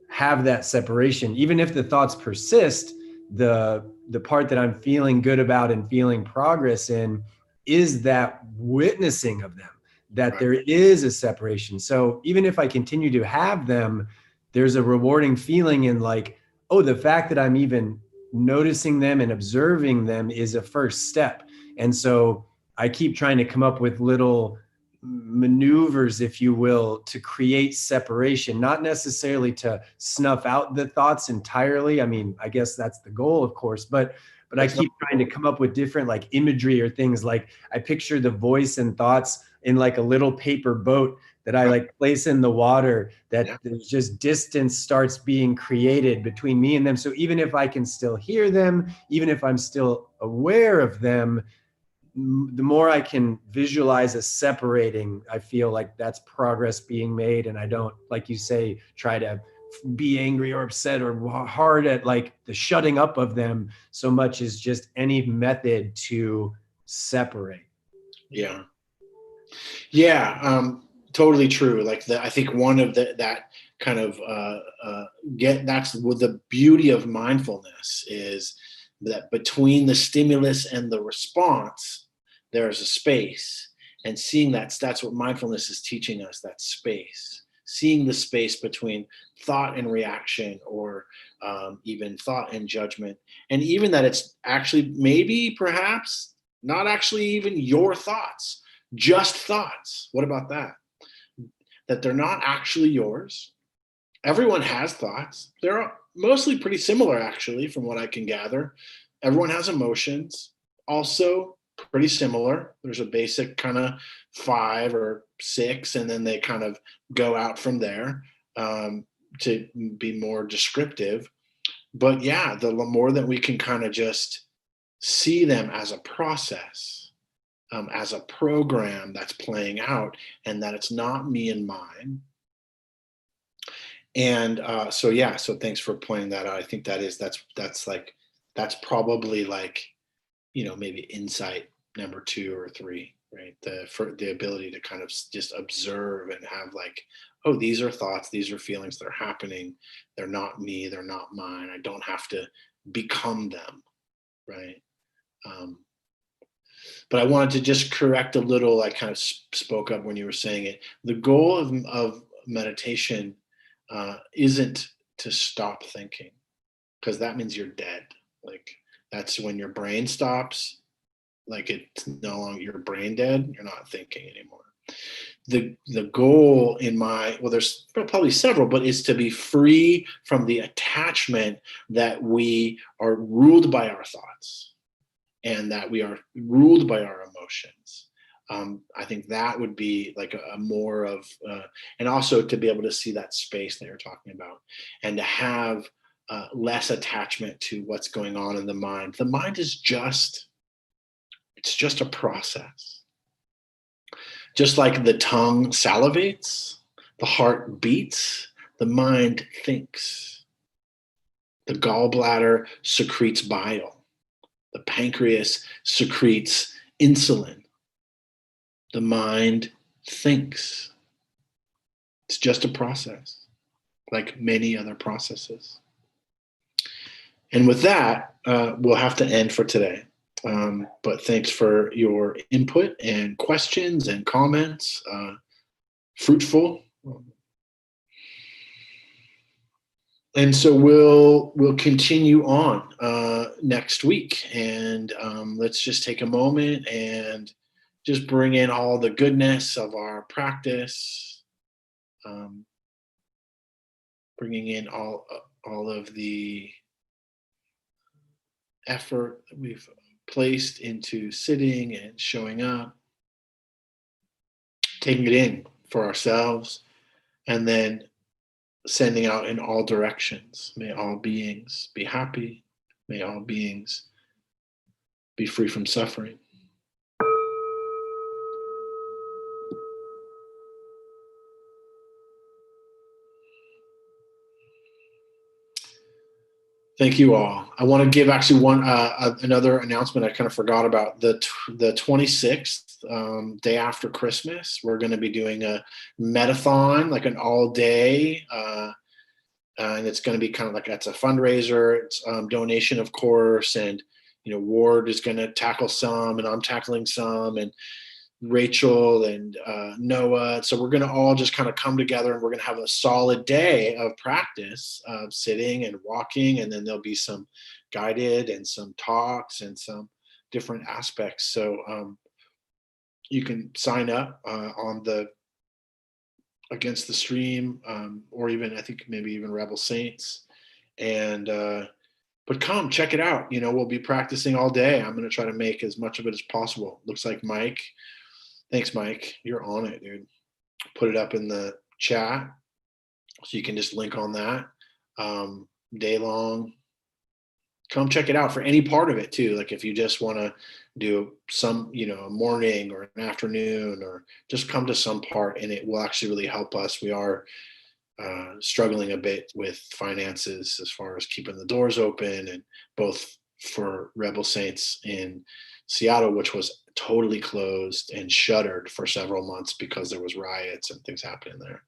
have that separation. Even if the thoughts persist, the part that I'm feeling good about and feeling progress in is that witnessing of them, that there is a separation. So even if I continue to have them, there's a rewarding feeling in, like, oh, the fact that I'm even noticing them and observing them is a first step. And so I keep trying to come up with little maneuvers, if you will, to create separation, not necessarily to snuff out the thoughts entirely. I mean, I guess that's the goal, of course, but I keep trying to come up with different, like, imagery or things. Like, I picture the voice and thoughts in like a little paper boat that I like place in the water, that there's just distance starts being created between me and them. So even if I can still hear them, even if I'm still aware of them, the more I can visualize a separating, I feel like that's progress being made. And I don't, like you say, try to be angry or upset or hard at like the shutting up of them so much as just any method to separate. Yeah. Totally true. Like, I think one of that kind of that's what the beauty of mindfulness is, that between the stimulus and the response, there's a space. And seeing that's what mindfulness is teaching us, that space, seeing the space between thought and reaction, or even thought and judgment. And even that it's actually maybe perhaps not actually even your thoughts, just thoughts. What about that? That they're not actually yours. Everyone has thoughts. They're mostly pretty similar, actually, from what I can gather. Everyone has emotions, also pretty similar. There's a basic kind of 5 or 6, and then they kind of go out from there, to be more descriptive. But yeah, the more that we can kind of just see them as a process, as a program that's playing out, and that it's not me and mine. And so thanks for pointing that out. I think that's probably like, maybe insight number 2 or 3, right? For the ability to kind of just observe and have, like, oh, these are thoughts, these are feelings that are happening. They're not me, they're not mine. I don't have to become them, right? But I wanted to just correct a little. I kind of spoke up when you were saying it. The goal of meditation isn't to stop thinking, because that means you're dead. Like, that's when your brain stops. Like, it's no longer, you're brain dead. You're not thinking anymore. The goal there's probably several, but is to be free from the attachment that we are ruled by our thoughts, and that we are ruled by our emotions. I think that would be like a more of, and also to be able to see that space that you're talking about, and to have less attachment to what's going on in the mind. The mind is just a process. Just like the tongue salivates, the heart beats, the mind thinks. The gallbladder secretes bile. The pancreas secretes insulin. The mind thinks. It's just a process, like many other processes. And with that, we'll have to end for today. But thanks for your input and questions and comments. Fruitful. And so we'll continue on next week, and let's just take a moment and just bring in all the goodness of our practice, bringing in all of the effort that we've placed into sitting and showing up, taking it in for ourselves, and then sending out in all directions. May all beings be happy. May all beings be free from suffering. Thank you all. I want to give actually another announcement I kind of forgot about. The 26th, day after Christmas, we're going to be doing a metathon, like an all day, and it's going to be kind of like, that's a fundraiser. It's donation, of course, and Ward is going to tackle some, and I'm tackling some, and Rachel and Noah. So we're going to all just kind of come together, and we're going to have a solid day of practice of sitting and walking. And then there'll be some guided and some talks and some different aspects. So you can sign up on the Against the Stream, or even, I think maybe even Rebel Saints. And, but come check it out. We'll be practicing all day. I'm going to try to make as much of it as possible. Looks like Mike. Thanks, Mike. You're on it, dude. Put it up in the chat so you can just link on that. Day long. Come check it out for any part of it too. Like if you just want to do some, a morning or an afternoon, or just come to some part, and it will actually really help us. We are struggling a bit with finances as far as keeping the doors open, and both for Rebel Saints in Seattle, which was totally closed and shuttered for several months because there was riots and things happening there.